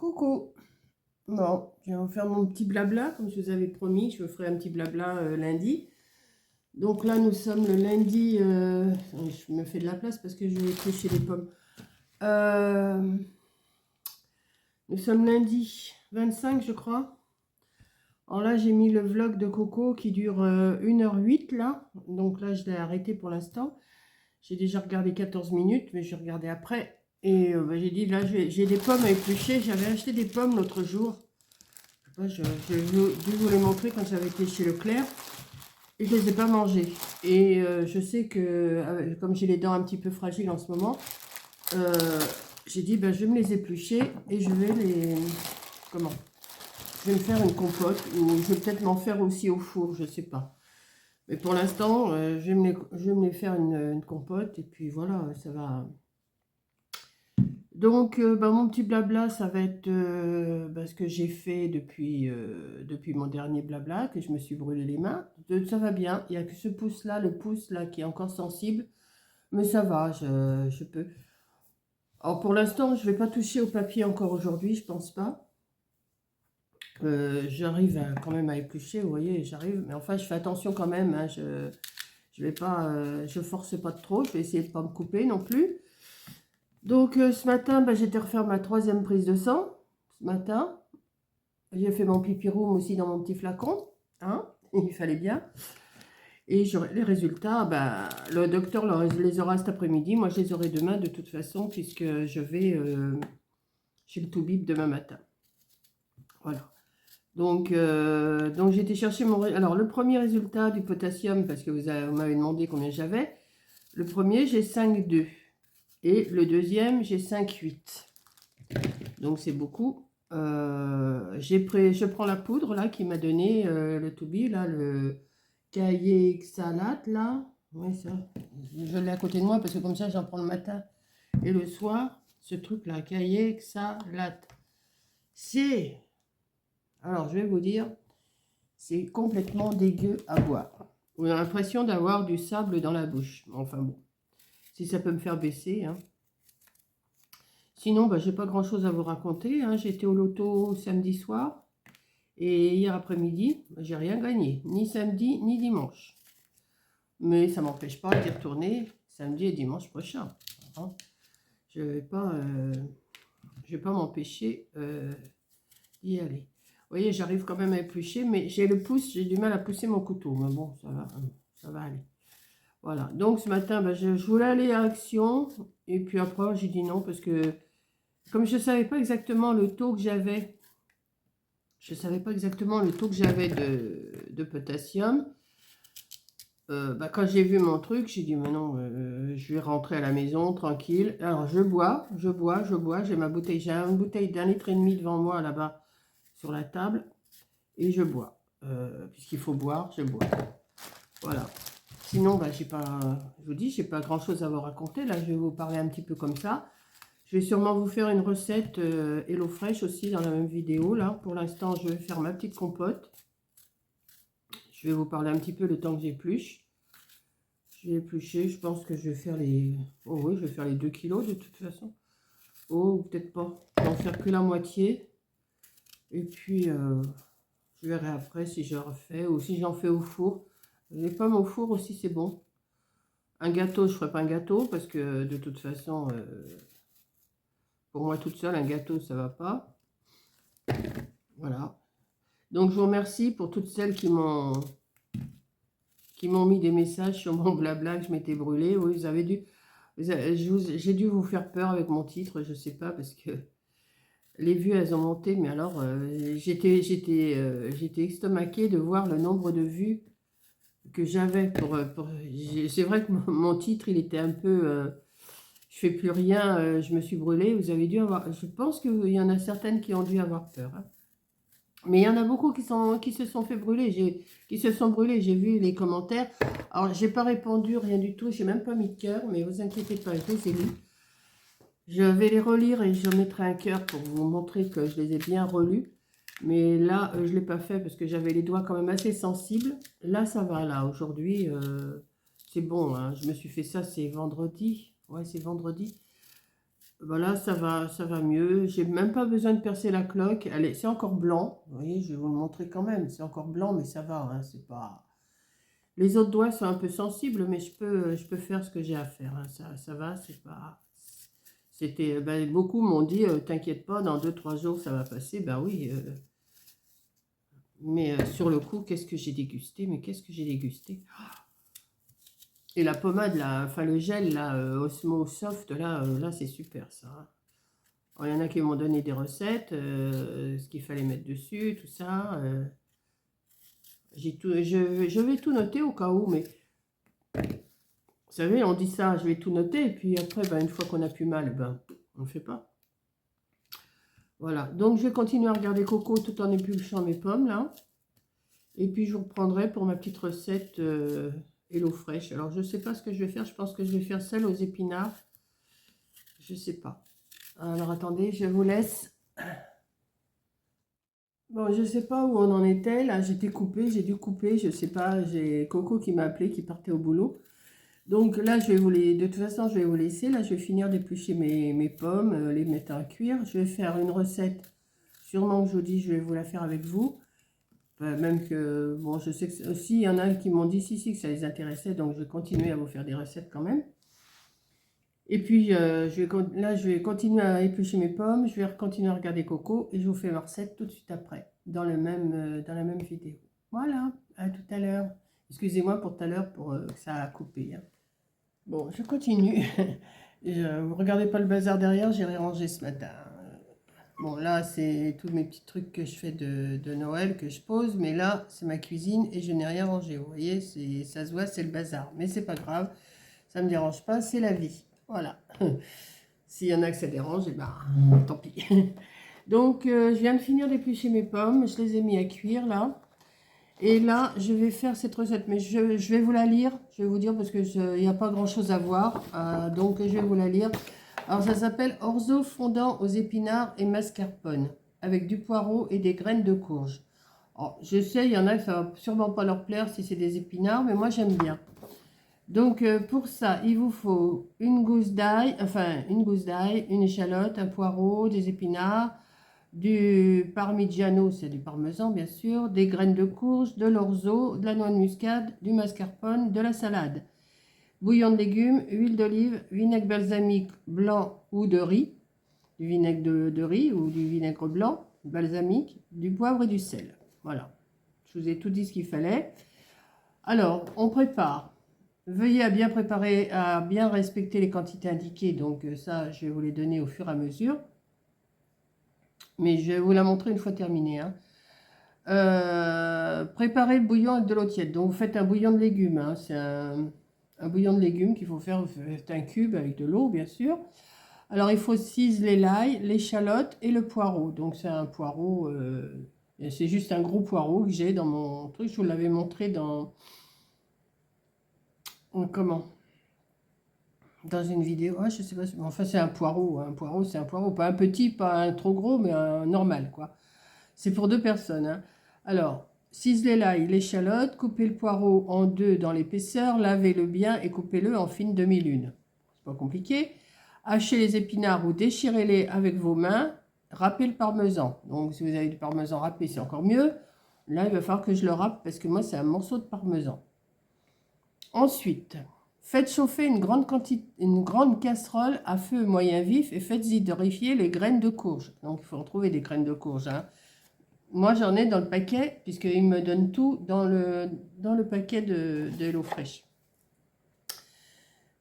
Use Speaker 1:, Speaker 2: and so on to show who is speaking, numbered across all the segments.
Speaker 1: Coucou. Bon, je vais vous faire mon petit blabla, comme je vous avais promis. Je vous ferai un petit blabla lundi. Donc là, nous sommes le lundi. Je me fais de la place parce que je vais éplucher les pommes. Nous sommes lundi 25, je crois. Alors là, j'ai mis le vlog de Coco qui dure 1h08 là. Donc là, je l'ai arrêté pour l'instant. J'ai déjà regardé 14 minutes, mais je vais regarder après. Et j'ai dit, là, j'ai des pommes à éplucher. J'avais acheté des pommes l'autre jour. Je vais vous les montrer quand j'avais été chez Leclerc. Et je ne les ai pas mangées. Et je sais que, comme j'ai les dents un petit peu fragiles en ce moment, j'ai dit, ben, je vais me les éplucher et je vais les... Comment? Je vais me faire une compote ou je vais peut-être m'en faire aussi au four, je ne sais pas. Mais pour l'instant, je vais me les faire une compote et puis voilà, ça va... Donc, mon petit blabla, ça va être ce que j'ai fait depuis mon dernier blabla, que je me suis brûlé les mains. Ça va bien, il n'y a que ce pouce-là, le pouce là qui est encore sensible, mais ça va, je peux. Alors pour l'instant, je ne vais pas toucher au papier encore aujourd'hui, je pense pas. J'arrive quand même à éplucher, vous voyez, j'arrive, mais enfin je fais attention quand même, hein, je vais pas, je force pas trop, je vais essayer de ne pas me couper non plus. Donc ce matin, j'étais refaire ma 3e prise de sang. Ce matin, j'ai fait mon pipi room aussi dans mon petit flacon. Hein, il fallait bien. Et les résultats, le docteur les aura cet après-midi. Moi, je les aurai demain de toute façon, puisque je vais chez le Toubib demain matin. Voilà. Donc j'ai été chercher mon... Alors, le premier résultat du potassium, parce que vous m'avez demandé combien j'avais. Le premier, j'ai 5,2. Et le deuxième, j'ai 5,8. Donc, c'est beaucoup. Je prends la poudre, là, qui m'a donné le Toubib, là, le Kayexalate, là. Oui, ça. Je l'ai à côté de moi, parce que comme ça, j'en prends le matin et le soir. Ce truc-là, Kayexalate. C'est... Alors, je vais vous dire, c'est complètement dégueu à boire. On a l'impression d'avoir du sable dans la bouche. Enfin bon, si ça peut me faire baisser. Hein. Sinon, j'ai pas grand-chose à vous raconter. Hein. J'étais au loto samedi soir. Et hier après-midi, j'ai rien gagné. Ni samedi, ni dimanche. Mais ça m'empêche pas d'y retourner samedi et dimanche prochain. Hein. Je vais pas m'empêcher d'y aller. Vous voyez, j'arrive quand même à éplucher, mais j'ai le pouce, j'ai du mal à pousser mon couteau. Mais bon, ça va aller. Voilà, donc ce matin, je voulais aller à Action, et puis après, j'ai dit non, parce que comme je ne savais pas exactement le taux que j'avais, de potassium, quand j'ai vu mon truc, j'ai dit, mais non, je vais rentrer à la maison, tranquille. Alors, je bois, j'ai ma bouteille, j'ai une bouteille d'1,5 litre devant moi, là-bas, sur la table, et je bois. Puisqu'il faut boire, je bois. Voilà. Sinon, j'ai pas, je vous dis, j'ai pas grand chose à vous raconter. Là, je vais vous parler un petit peu comme ça. Je vais sûrement vous faire une recette HelloFresh aussi dans la même vidéo. Là, pour l'instant, je vais faire ma petite compote. Je vais vous parler un petit peu le temps que j'épluche. Je vais éplucher. Je pense que je vais faire les... Oh oui, je vais faire les 2 kilos de toute façon. Oh, peut-être pas. Je vais en faire que la moitié. Et puis, je verrai après si je refais ou si j'en fais au four. Les pommes au four aussi, c'est bon. Un gâteau, je ne ferai pas un gâteau parce que de toute façon, pour moi toute seule, un gâteau, ça ne va pas. Voilà. Donc, je vous remercie pour toutes celles qui m'ont mis des messages sur mon blabla que je m'étais brûlée. Oui, vous avez dû... J'ai dû vous faire peur avec mon titre, je ne sais pas, parce que les vues, elles ont monté. Mais alors, j'étais estomaquée de voir le nombre de vues que j'avais c'est vrai que mon titre, il était un peu... je fais plus rien, je me suis brûlée. Vous avez dû avoir... Je pense qu'il y en a certaines qui ont dû avoir peur. Hein. Mais il y en a beaucoup qui se sont fait brûler. J'ai vu les commentaires. Alors, j'ai pas répondu, rien du tout. J'ai même pas mis de cœur, mais vous inquiétez pas, je les ai lus. Je vais les relire et je mettrai un cœur pour vous montrer que je les ai bien relus. Mais là, je ne l'ai pas fait parce que j'avais les doigts quand même assez sensibles. Là, ça va, là. Aujourd'hui, c'est bon. Hein. Je me suis fait ça, c'est vendredi. Ouais, c'est vendredi. Voilà, ça va mieux. J'ai même pas besoin de percer la cloque. Allez, c'est encore blanc. Vous voyez, je vais vous le montrer quand même. C'est encore blanc, mais ça va, hein, c'est pas... Les autres doigts sont un peu sensibles, mais je peux faire ce que j'ai à faire, hein. Ça va, c'est pas... C'était... ben, beaucoup m'ont dit, t'inquiète pas, dans 2 3 jours, ça va passer. Ben oui, mais sur le coup, qu'est-ce que j'ai dégusté? Mais qu'est-ce que j'ai dégusté? Et la pommade, là, enfin le gel, là, Osmo Soft, là, là c'est super, ça, hein. Alors, il y en a qui m'ont donné des recettes, ce qu'il fallait mettre dessus, tout ça. Je vais tout noter au cas où, mais vous savez, on dit ça, je vais tout noter, et puis après, ben, une fois qu'on a plus mal, ben, on ne fait pas. Voilà, donc je vais continuer à regarder Coco tout en épluchant mes pommes, là. Et puis je vous reprendrai pour ma petite recette Hello Fresh. Alors, je ne sais pas ce que je vais faire, je pense que je vais faire celle aux épinards. Je ne sais pas. Alors, attendez, je vous laisse. Bon, je sais pas où on en était, là, j'étais coupée, j'ai dû couper, je sais pas, j'ai Coco qui m'a appelé, qui partait au boulot. Donc là, je vais vous les, de toute façon, je vais vous laisser, là, je vais finir d'éplucher mes pommes, les mettre à cuire. Je vais faire une recette, sûrement que je vous dis, je vais vous la faire avec vous. Même que, bon, je sais que aussi, il y en a qui m'ont dit, si, que ça les intéressait, donc je vais continuer à vous faire des recettes quand même. Et puis, là, je vais continuer à éplucher mes pommes, je vais continuer à regarder Coco et je vous fais ma recette tout de suite après, dans la même vidéo. Voilà, à tout à l'heure. Excusez-moi pour tout à l'heure pour que ça a coupé, hein. Bon, je continue. Vous regardez pas le bazar derrière, j'ai rangé ce matin. Bon, là, c'est tous mes petits trucs que je fais de Noël que je pose, mais là, c'est ma cuisine et je n'ai rien rangé. Vous voyez, ça se voit, c'est le bazar. Mais c'est pas grave, ça ne me dérange pas, c'est la vie. Voilà. S'il y en a que ça dérange, et ben, tant pis. Donc, je viens de finir d'éplucher mes pommes. Je les ai mis à cuire, là. Et là, je vais faire cette recette. Mais je vais vous la lire. Je vais vous dire parce qu'il n'y a pas grand-chose à voir. Donc, je vais vous la lire. Alors, ça s'appelle orzo fondant aux épinards et mascarpone. Avec du poireau et des graines de courge. Alors, je sais, il y en a que ça va sûrement pas leur plaire si c'est des épinards. Mais moi, j'aime bien. Donc, pour ça, il vous faut une gousse d'ail, une échalote, un poireau, des épinards, du parmigiano, c'est du parmesan bien sûr, des graines de courge, de l'orzo, de la noix de muscade, du mascarpone, de la salade, bouillon de légumes, huile d'olive, vinaigre balsamique blanc ou de riz, du vinaigre de riz ou du vinaigre blanc, balsamique, du poivre et du sel. Voilà, je vous ai tout dit ce qu'il fallait. Alors, on prépare. Veuillez à bien préparer, à bien respecter les quantités indiquées. Donc ça, je vais vous les donner au fur et à mesure. Mais je vais vous la montrer une fois terminée, hein. Préparez le bouillon avec de l'eau tiède. Donc vous faites un bouillon de légumes, hein. C'est un bouillon de légumes qu'il faut faire. Vous faites un cube avec de l'eau, bien sûr. Alors il faut ciseler l'ail, l'échalote et le poireau. Donc c'est un poireau, c'est juste un gros poireau que j'ai dans mon truc. Je vous l'avais montré dans... Comment? Dans une vidéo, ouais, je sais pas, enfin c'est un poireau, hein. Un poireau c'est un poireau, pas un petit, pas un trop gros, mais un normal, quoi. C'est pour 2 personnes, hein. Alors, ciselez l'ail, l'échalote, coupez le poireau en deux dans l'épaisseur, lavez-le bien et coupez-le en fines demi-lunes. C'est pas compliqué. Hachez les épinards ou déchirez-les avec vos mains, râpez le parmesan. Donc si vous avez du parmesan râpé, c'est encore mieux. Là, il va falloir que je le râpe parce que moi, c'est un morceau de parmesan. Ensuite, faites chauffer une grande casserole à feu moyen vif et faites-y torréfier les graines de courge. Donc, il faut en trouver des graines de courge, hein. Moi, j'en ai dans le paquet, puisqu'il me donne tout dans le paquet de Hello Fresh.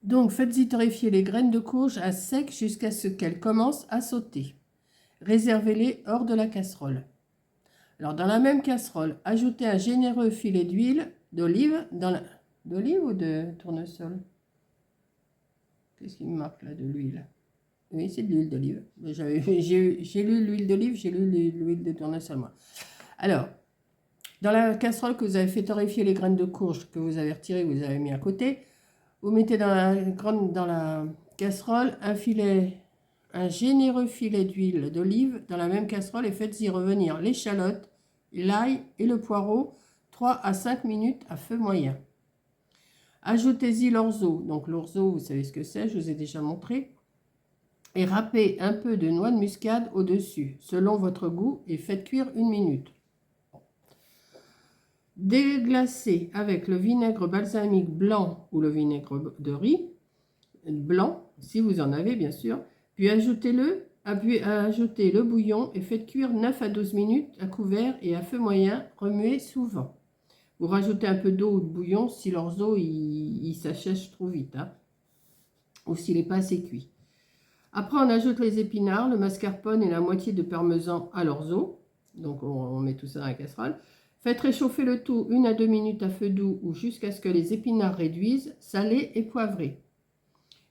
Speaker 1: Donc, faites-y torréfier les graines de courge à sec jusqu'à ce qu'elles commencent à sauter. Réservez-les hors de la casserole. Alors, dans la même casserole, ajoutez un généreux filet d'huile d'olive D'olive ou de tournesol? Qu'est-ce qui me marque là de l'huile? Oui, c'est de l'huile d'olive. J'ai lu l'huile d'olive, j'ai lu l'huile de tournesol, moi. Alors, dans la casserole que vous avez fait torréfier les graines de courge que vous avez retirées, vous avez mis à côté, vous mettez dans la casserole un généreux filet d'huile d'olive dans la même casserole et faites-y revenir l'échalote, l'ail et le poireau 3 à 5 minutes à feu moyen. Ajoutez-y l'orzo. Donc l'orzo, vous savez ce que c'est, je vous ai déjà montré. et râpez un peu de noix de muscade au-dessus, selon votre goût, et faites cuire 1 minute. Déglacez avec le vinaigre balsamique blanc ou le vinaigre de riz blanc, si vous en avez bien sûr, puis ajoutez le bouillon et faites cuire 9 à 12 minutes à couvert et à feu moyen, remuez souvent. Vous rajoutez un peu d'eau ou de bouillon si l'orzo il s'achèche trop vite, hein, ou s'il n'est pas assez cuit. Après, on ajoute les épinards, le mascarpone et la moitié de parmesan à l'orzo. Donc, on met tout ça dans la casserole. Faites réchauffer le tout 1 à 2 minutes à feu doux ou jusqu'à ce que les épinards réduisent, salés et poivrés.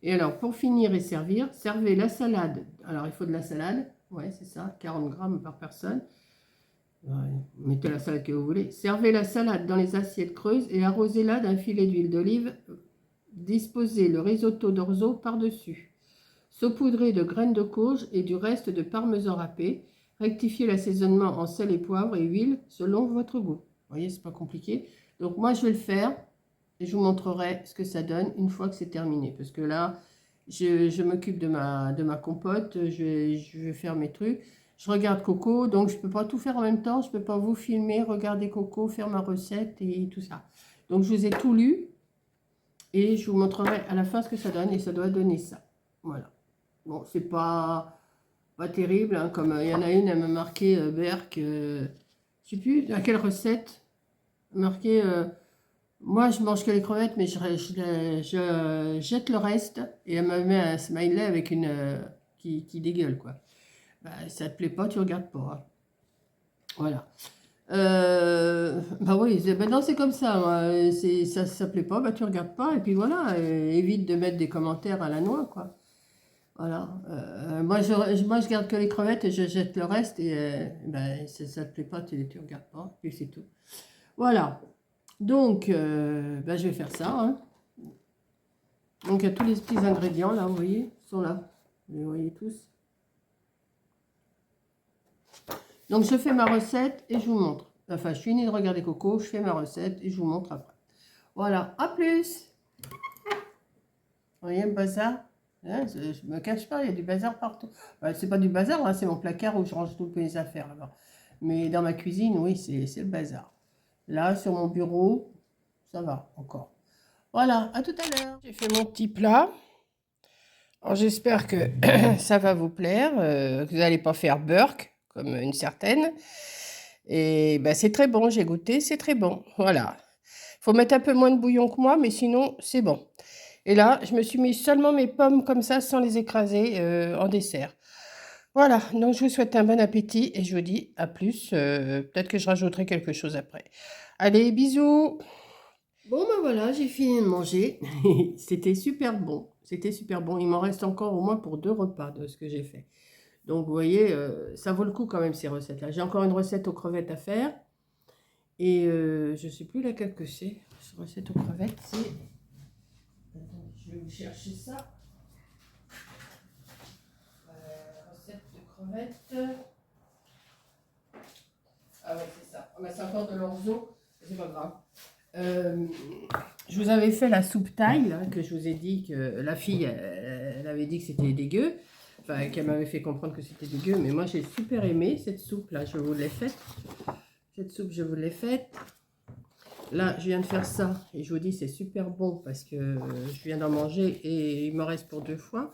Speaker 1: Et alors, pour finir et servir, servez la salade. Alors, il faut de la salade. Ouais, c'est ça, 40 grammes par personne. Ouais, mettez la salade que vous voulez. Servez la salade dans les assiettes creuses et arrosez-la d'un filet d'huile d'olive. Disposez le risotto d'orzo par-dessus. Saupoudrez de graines de courge et du reste de parmesan râpé. Rectifiez l'assaisonnement en sel et poivre et huile selon votre goût. Vous voyez, c'est pas compliqué. Donc moi, je vais le faire et je vous montrerai ce que ça donne une fois que c'est terminé. Parce que là, je m'occupe de ma compote, je vais faire mes trucs. Je regarde Coco, donc je ne peux pas tout faire en même temps. Je ne peux pas vous filmer, regarder Coco, faire ma recette et tout ça. Donc je vous ai tout lu et je vous montrerai à la fin ce que ça donne et ça doit donner ça. Voilà. Bon, c'est pas terrible, hein, comme il y en a une, elle m'a marqué Berck, je sais plus à quelle recette, marqué, moi je mange que les crevettes, mais je jette le reste, et elle m'a mis un smiley avec une qui dégueule, quoi. Bah, ça te plaît pas, tu regardes pas, hein. Voilà. Bah oui, ben non, c'est comme ça, moi. Ça plaît pas, bah tu regardes pas, et puis voilà, évite de mettre des commentaires à la noix, quoi. Voilà. Moi, je garde que les crevettes et je jette le reste. Et ben, ça te plaît pas, tu regardes pas. Et c'est tout. Voilà. Donc, ben, je vais faire ça, hein. Donc, il y a tous les petits ingrédients, là, vous voyez, sont là. Vous les voyez tous. Donc, je fais ma recette et je vous montre. Enfin, je finis de regarder Coco, je fais ma recette et je vous montre après. Voilà. À plus. Vous voyez le bazar? Hein, je me cache pas, il y a du bazar partout. C'est pas du bazar, hein, c'est mon placard où je range toutes mes affaires là-bas. Mais dans ma cuisine, oui, c'est le bazar. Là, sur mon bureau, ça va encore. Voilà, à tout à l'heure. J'ai fait mon petit plat. Alors, j'espère que ça va vous plaire, que vous n'allez pas faire Burke, comme une certaine. Et ben, c'est très bon, j'ai goûté, c'est très bon. Voilà. Il faut mettre un peu moins de bouillon que moi, mais sinon, c'est bon. Et là, je me suis mis seulement mes pommes comme ça, sans les écraser, en dessert. Voilà, donc je vous souhaite un bon appétit et je vous dis à plus. Peut-être que je rajouterai quelque chose après. Allez, bisous. Bon, ben voilà, j'ai fini de manger. C'était super bon. C'était super bon. Il m'en reste encore au moins pour 2 repas de ce que j'ai fait. Donc, vous voyez, ça vaut le coup quand même ces recettes-là. J'ai encore une recette aux crevettes à faire. Et je ne sais plus laquelle que c'est. Cette recette aux crevettes, c'est... Attendez, je vais vous chercher ça. Recette de crevettes. Ah ouais, c'est ça. Ah, bah, c'est encore de l'orzo. C'est pas grave. Je vous avais fait la soupe thaï, là, que je vous ai dit que la fille, elle avait dit que c'était dégueu. Enfin, qu'elle m'avait fait comprendre que c'était dégueu. Mais moi, j'ai super aimé cette soupe-là. Je vous l'ai faite. Cette soupe, je vous l'ai faite. Là, je viens de faire ça. Et je vous dis, c'est super bon parce que je viens d'en manger et il me reste pour 2 fois.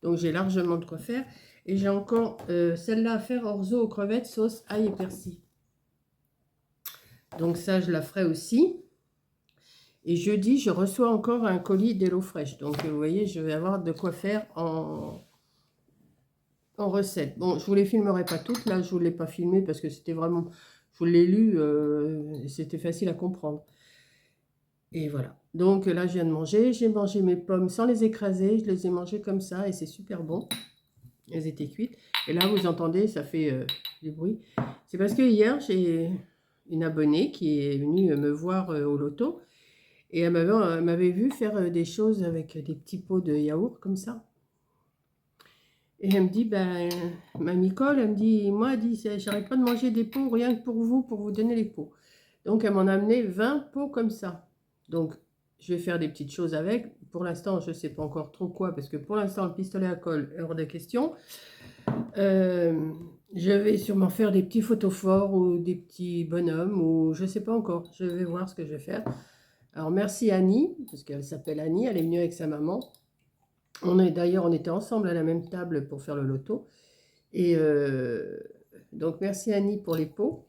Speaker 1: Donc, j'ai largement de quoi faire. Et j'ai encore celle-là à faire orzo aux crevettes, sauce ail et persil. Donc, ça, je la ferai aussi. Et jeudi, je reçois encore un colis d'HelloFresh. Donc, vous voyez, je vais avoir de quoi faire en recette. Bon, je ne vous les filmerai pas toutes. Là, je ne vous l'ai pas filmé parce que c'était vraiment... Je vous l'ai lu, c'était facile à comprendre. Et voilà. Donc, là, je viens de manger. J'ai mangé mes pommes sans les écraser. Je les ai mangées comme ça et c'est super bon. Elles étaient cuites. Et là, vous entendez, ça fait du bruit. C'est parce que hier, j'ai une abonnée qui est venue me voir au loto. Et elle m'avait vu faire des choses avec des petits pots de yaourt, comme ça. Et elle me dit, ben, Mamie Cole, elle me dit, moi, elle dit, j'arrête pas de manger des pots rien que pour vous donner les pots. Donc, elle m'en a amené 20 pots comme ça. Donc, je vais faire des petites choses avec pour l'instant, je ne sais pas encore trop quoi, parce que pour l'instant, le pistolet à colle est hors de question. Je vais sûrement faire des petits photophores ou des petits bonhommes, ou je ne sais pas encore. Je vais voir ce que je vais faire. Alors, merci Annie, parce qu'elle s'appelle Annie, elle est venue avec sa maman. D'ailleurs, on était ensemble à la même table pour faire le loto. Et donc, merci Annie pour les pots.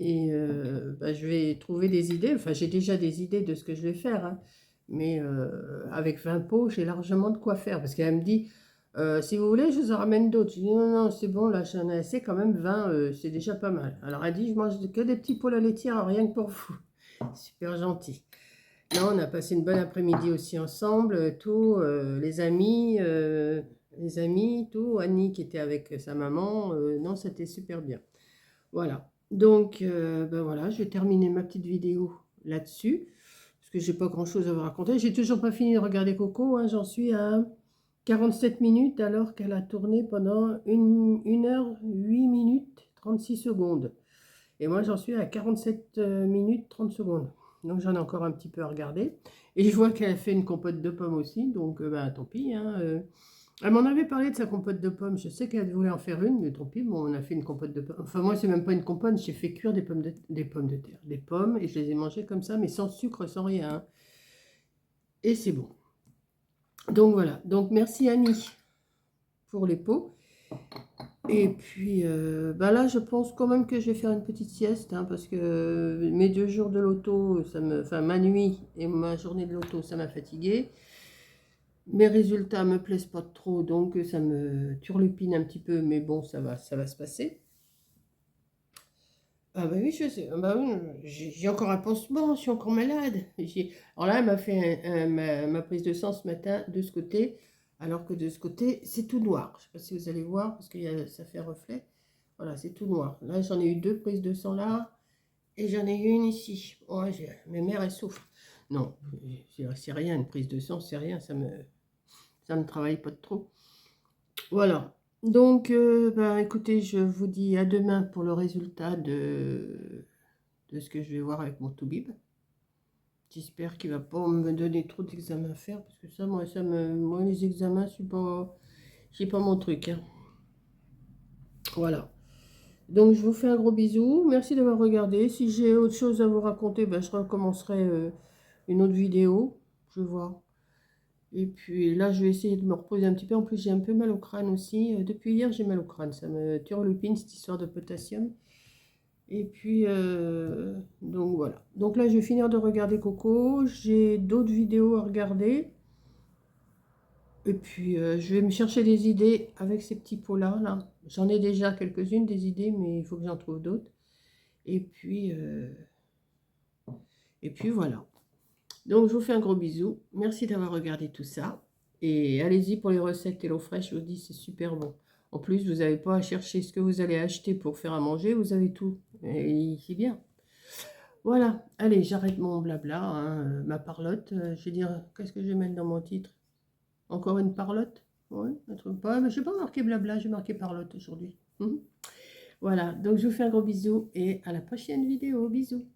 Speaker 1: Et je vais trouver des idées. Enfin, j'ai déjà des idées de ce que je vais faire. Hein. Mais avec 20 pots, j'ai largement de quoi faire. Parce qu'elle me dit, si vous voulez, je vous en ramène d'autres. Je dis, non, non, c'est bon, là, j'en ai assez quand même. 20, c'est déjà pas mal. Alors, elle dit, je mange que des petits pots à la laitière, rien que pour vous. Super gentil. Non, on a passé une bonne après-midi aussi ensemble, tout, les amis, tout, Annie qui était avec sa maman, non, c'était super bien. Voilà, donc voilà, je vais terminer ma petite vidéo là-dessus, parce que j'ai pas grand-chose à vous raconter. J'ai toujours pas fini de regarder Coco, hein, j'en suis à 47 minutes alors qu'elle a tourné pendant 1 heure 8 minutes 36 secondes. Et moi, j'en suis à 47 minutes 30 secondes. Donc, j'en ai encore un petit peu à regarder. Et je vois qu'elle a fait une compote de pommes aussi. Donc, tant pis. Hein, Elle m'en avait parlé de sa compote de pommes. Je sais qu'elle voulait en faire une, mais tant pis. Bon, on a fait une compote de pommes. Enfin, moi, c'est même pas une compote. J'ai fait cuire des pommes de terre. Des pommes. Et je les ai mangées comme ça, mais sans sucre, sans rien. Hein. Et c'est bon. Donc, voilà. Donc, merci Annie pour les pots. Et puis là, je pense quand même que je vais faire une petite sieste, hein, parce que mes 2 jours de loto, enfin ma nuit et ma journée de loto, ça m'a fatiguée. Mes résultats me plaisent pas trop, donc ça me turlupine un petit peu, mais bon, ça va se passer. Ah bah oui, je sais. Ah bah oui, j'ai encore un pansement, je suis encore malade. Alors là, elle m'a fait ma prise de sang ce matin de ce côté, alors que de ce côté, c'est tout noir. Je ne sais pas si vous allez voir, parce que ça fait reflet. Voilà, c'est tout noir. Là, j'en ai eu 2 prises de sang là, et j'en ai eu une ici. Ouais, mes mères, elles souffrent. Non, c'est rien, une prise de sang, c'est rien, ça me travaille pas de trop. Voilà. Donc, écoutez, je vous dis à demain pour le résultat de ce que je vais voir avec mon toubib. J'espère qu'il ne va pas me donner trop d'examens à faire, parce que ça, moi les examens, c'est pas mon truc. Hein. Voilà. Donc, je vous fais un gros bisou. Merci d'avoir regardé. Si j'ai autre chose à vous raconter, je recommencerai une autre vidéo. Je vais voir. Et puis là, je vais essayer de me reposer un petit peu. En plus, j'ai un peu mal au crâne aussi. Depuis hier, j'ai mal au crâne. Ça me turlupine, cette histoire de potassium. Et puis, donc voilà. Donc là, je vais finir de regarder Coco. J'ai d'autres vidéos à regarder. Et puis, je vais me chercher des idées avec ces petits pots-là. Là. J'en ai déjà quelques-unes des idées, mais il faut que j'en trouve d'autres. Et puis voilà. Donc, je vous fais un gros bisou. Merci d'avoir regardé tout ça. Et allez-y pour les recettes Hello Fresh. Je vous dis, c'est super bon. En plus, vous n'avez pas à chercher ce que vous allez acheter pour faire à manger. Vous avez tout. Et c'est bien. Voilà. Allez, j'arrête mon blabla, hein, ma parlotte. Je vais dire, qu'est-ce que je vais mettre dans mon titre? Encore une parlotte? Oui, un truc pas. Mais je n'ai pas marqué blabla, j'ai marqué parlotte aujourd'hui. Voilà. Donc, je vous fais un gros bisou et à la prochaine vidéo. Bisous.